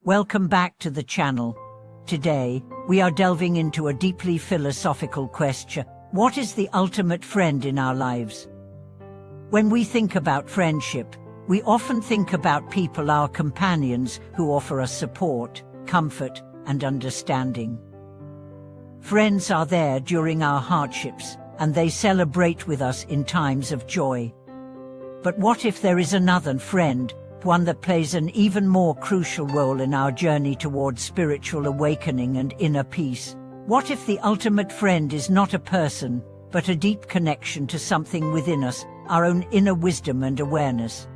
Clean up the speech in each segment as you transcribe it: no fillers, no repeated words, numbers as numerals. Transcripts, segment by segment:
Welcome back to the channel. Today, we are delving into a deeply philosophical question. What is the ultimate friend in our lives? When we think about friendship, we often think about people, our companions, who offer us support, comfort, and understanding. Friends are there during our hardships, and they celebrate with us in times of joy. But what if there is another friend, one that plays an even more crucial role in our journey towards spiritual awakening and inner peace? What if the ultimate friend is not a person, but a deep connection to something within us, our own inner wisdom and awareness?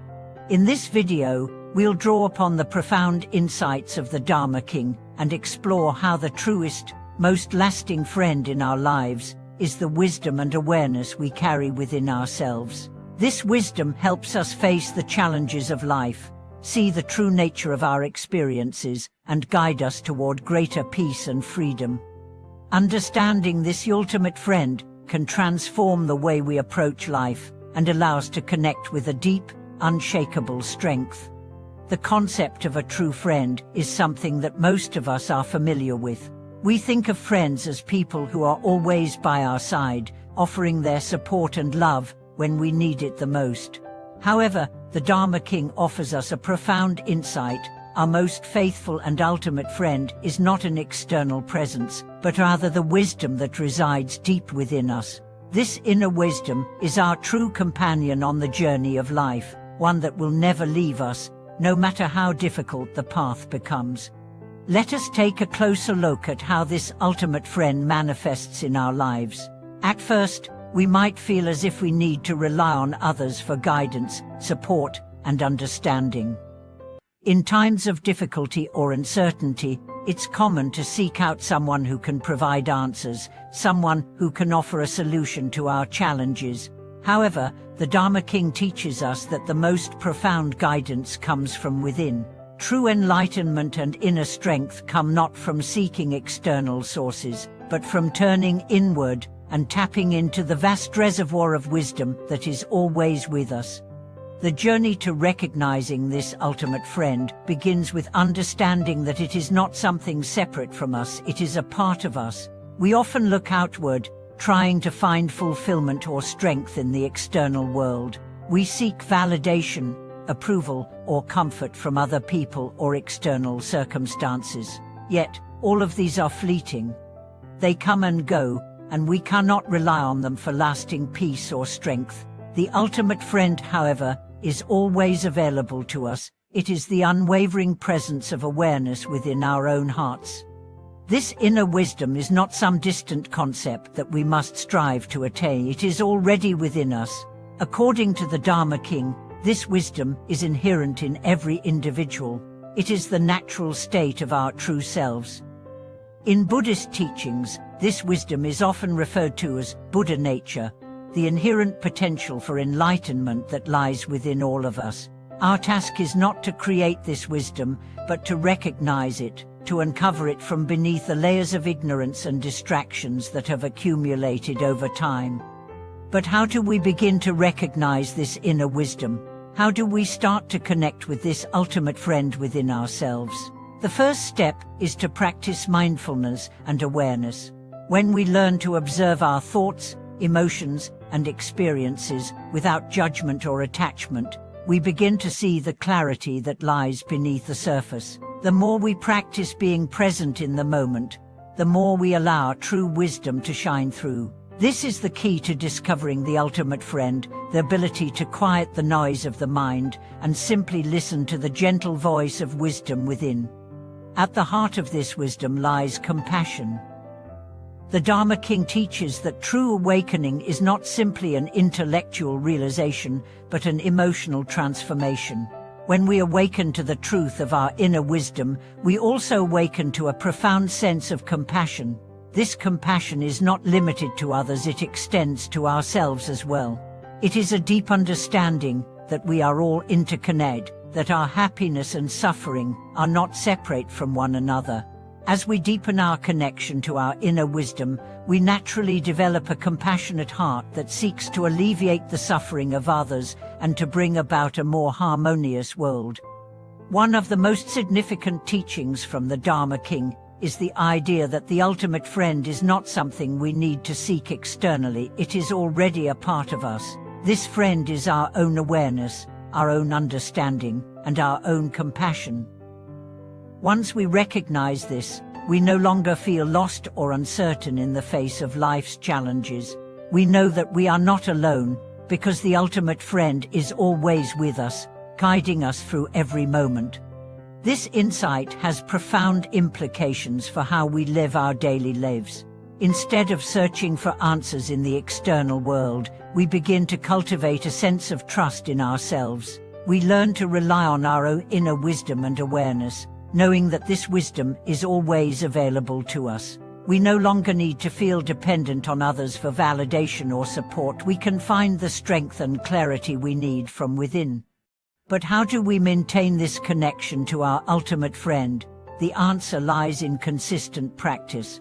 In this video, we'll draw upon the profound insights of the Dharma King and explore how the truest, most lasting friend in our lives is the wisdom and awareness we carry within ourselves. This wisdom helps us face the challenges of life, see the true nature of our experiences, and guide us toward greater peace and freedom. Understanding this ultimate friend can transform the way we approach life and allow us to connect with a deep, unshakable strength. The concept of a true friend is something that most of us are familiar with. We think of friends as people who are always by our side, offering their support and love when we need it the most. However, the Dharma King offers us a profound insight. Our most faithful and ultimate friend is not an external presence, but rather the wisdom that resides deep within us. This inner wisdom is our true companion on the journey of life, one that will never leave us, no matter how difficult the path becomes. Let us take a closer look at how this ultimate friend manifests in our lives. At first, we might feel as if we need to rely on others for guidance, support, and understanding. In times of difficulty or uncertainty, it's common to seek out someone who can provide answers, someone who can offer a solution to our challenges. However, the Dharma King teaches us that the most profound guidance comes from within. True enlightenment and inner strength come not from seeking external sources, but from turning inward and tapping into the vast reservoir of wisdom that is always with us. The journey to recognizing this ultimate friend begins with understanding that it is not something separate from us, it is a part of us. We often look outward, trying to find fulfillment or strength in the external world. We seek validation, approval, or comfort from other people or external circumstances. Yet, all of these are fleeting. They come and go, and we cannot rely on them for lasting peace or strength. The ultimate friend, however, is always available to us. It is the unwavering presence of awareness within our own hearts. This inner wisdom is not some distant concept that we must strive to attain. It is already within us. According to the Dharma King, this wisdom is inherent in every individual. It is the natural state of our true selves. In Buddhist teachings, this wisdom is often referred to as Buddha nature, the inherent potential for enlightenment that lies within all of us. Our task is not to create this wisdom, but to recognize it, to uncover it from beneath the layers of ignorance and distractions that have accumulated over time. But how do we begin to recognize this inner wisdom? How do we start to connect with this ultimate friend within ourselves? The first step is to practice mindfulness and awareness. When we learn to observe our thoughts, emotions, and experiences without judgment or attachment, we begin to see the clarity that lies beneath the surface. The more we practice being present in the moment, the more we allow true wisdom to shine through. This is the key to discovering the ultimate friend, the ability to quiet the noise of the mind and simply listen to the gentle voice of wisdom within. At the heart of this wisdom lies compassion. The Dharma King teaches that true awakening is not simply an intellectual realization, but an emotional transformation. When we awaken to the truth of our inner wisdom, we also awaken to a profound sense of compassion. This compassion is not limited to others, it extends to ourselves as well. It is a deep understanding that we are all interconnected, that our happiness and suffering are not separate from one another. As we deepen our connection to our inner wisdom, we naturally develop a compassionate heart that seeks to alleviate the suffering of others and to bring about a more harmonious world. One of the most significant teachings from the Dharma King is the idea that the ultimate friend is not something we need to seek externally. It is already a part of us. This friend is our own awareness, our own understanding, and our own compassion. Once we recognize this, we no longer feel lost or uncertain in the face of life's challenges. We know that we are not alone, because the ultimate friend is always with us, guiding us through every moment. This insight has profound implications for how we live our daily lives. Instead of searching for answers in the external world, we begin to cultivate a sense of trust in ourselves. We learn to rely on our own inner wisdom and awareness, knowing that this wisdom is always available to us. We no longer need to feel dependent on others for validation or support. We can find the strength and clarity we need from within. But how do we maintain this connection to our ultimate friend? The answer lies in consistent practice.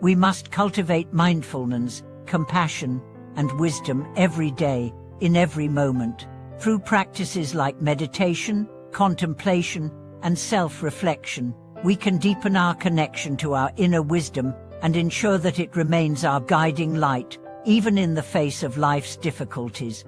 We must cultivate mindfulness, compassion, and wisdom every day, in every moment. Through practices like meditation, contemplation, and self-reflection, we can deepen our connection to our inner wisdom and ensure that it remains our guiding light, even in the face of life's difficulties.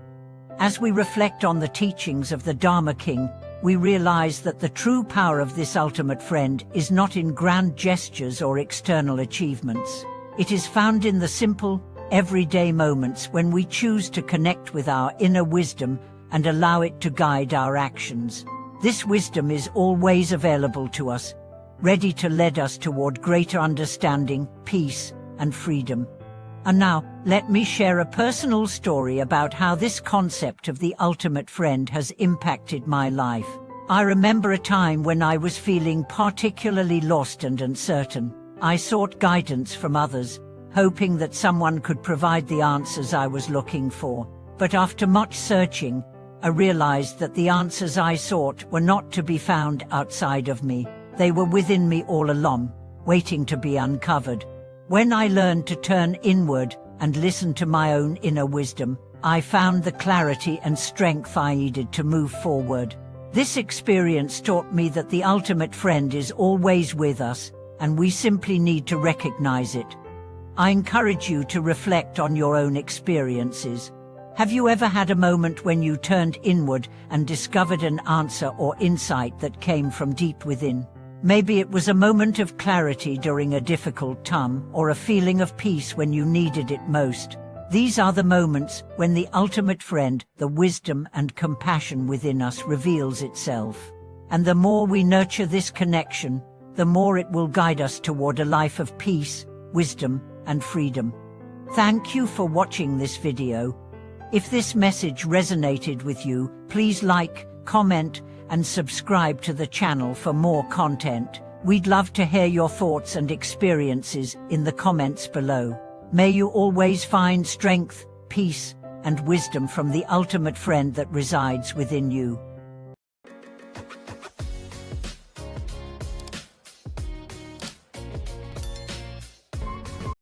As we reflect on the teachings of the Dharma King, we realize that the true power of this ultimate friend is not in grand gestures or external achievements. It is found in the simple, everyday moments when we choose to connect with our inner wisdom and allow it to guide our actions. This wisdom is always available to us, ready to lead us toward greater understanding, peace, and freedom. And now, let me share a personal story about how this concept of the ultimate friend has impacted my life. I remember a time when I was feeling particularly lost and uncertain. I sought guidance from others, hoping that someone could provide the answers I was looking for. But after much searching, I realized that the answers I sought were not to be found outside of me. They were within me all along, waiting to be uncovered. When I learned to turn inward and listen to my own inner wisdom, I found the clarity and strength I needed to move forward. This experience taught me that the ultimate friend is always with us, and we simply need to recognize it. I encourage you to reflect on your own experiences. Have you ever had a moment when you turned inward and discovered an answer or insight that came from deep within? Maybe it was a moment of clarity during a difficult time, or a feeling of peace when you needed it most. These are the moments when the ultimate friend, the wisdom and compassion within us, reveals itself. And the more we nurture this connection, the more it will guide us toward a life of peace, wisdom, and freedom. Thank you for watching this video. If this message resonated with you, please like, comment, and subscribe to the channel for more content. We'd love to hear your thoughts and experiences in the comments below. May you always find strength, peace, and wisdom from the ultimate friend that resides within you.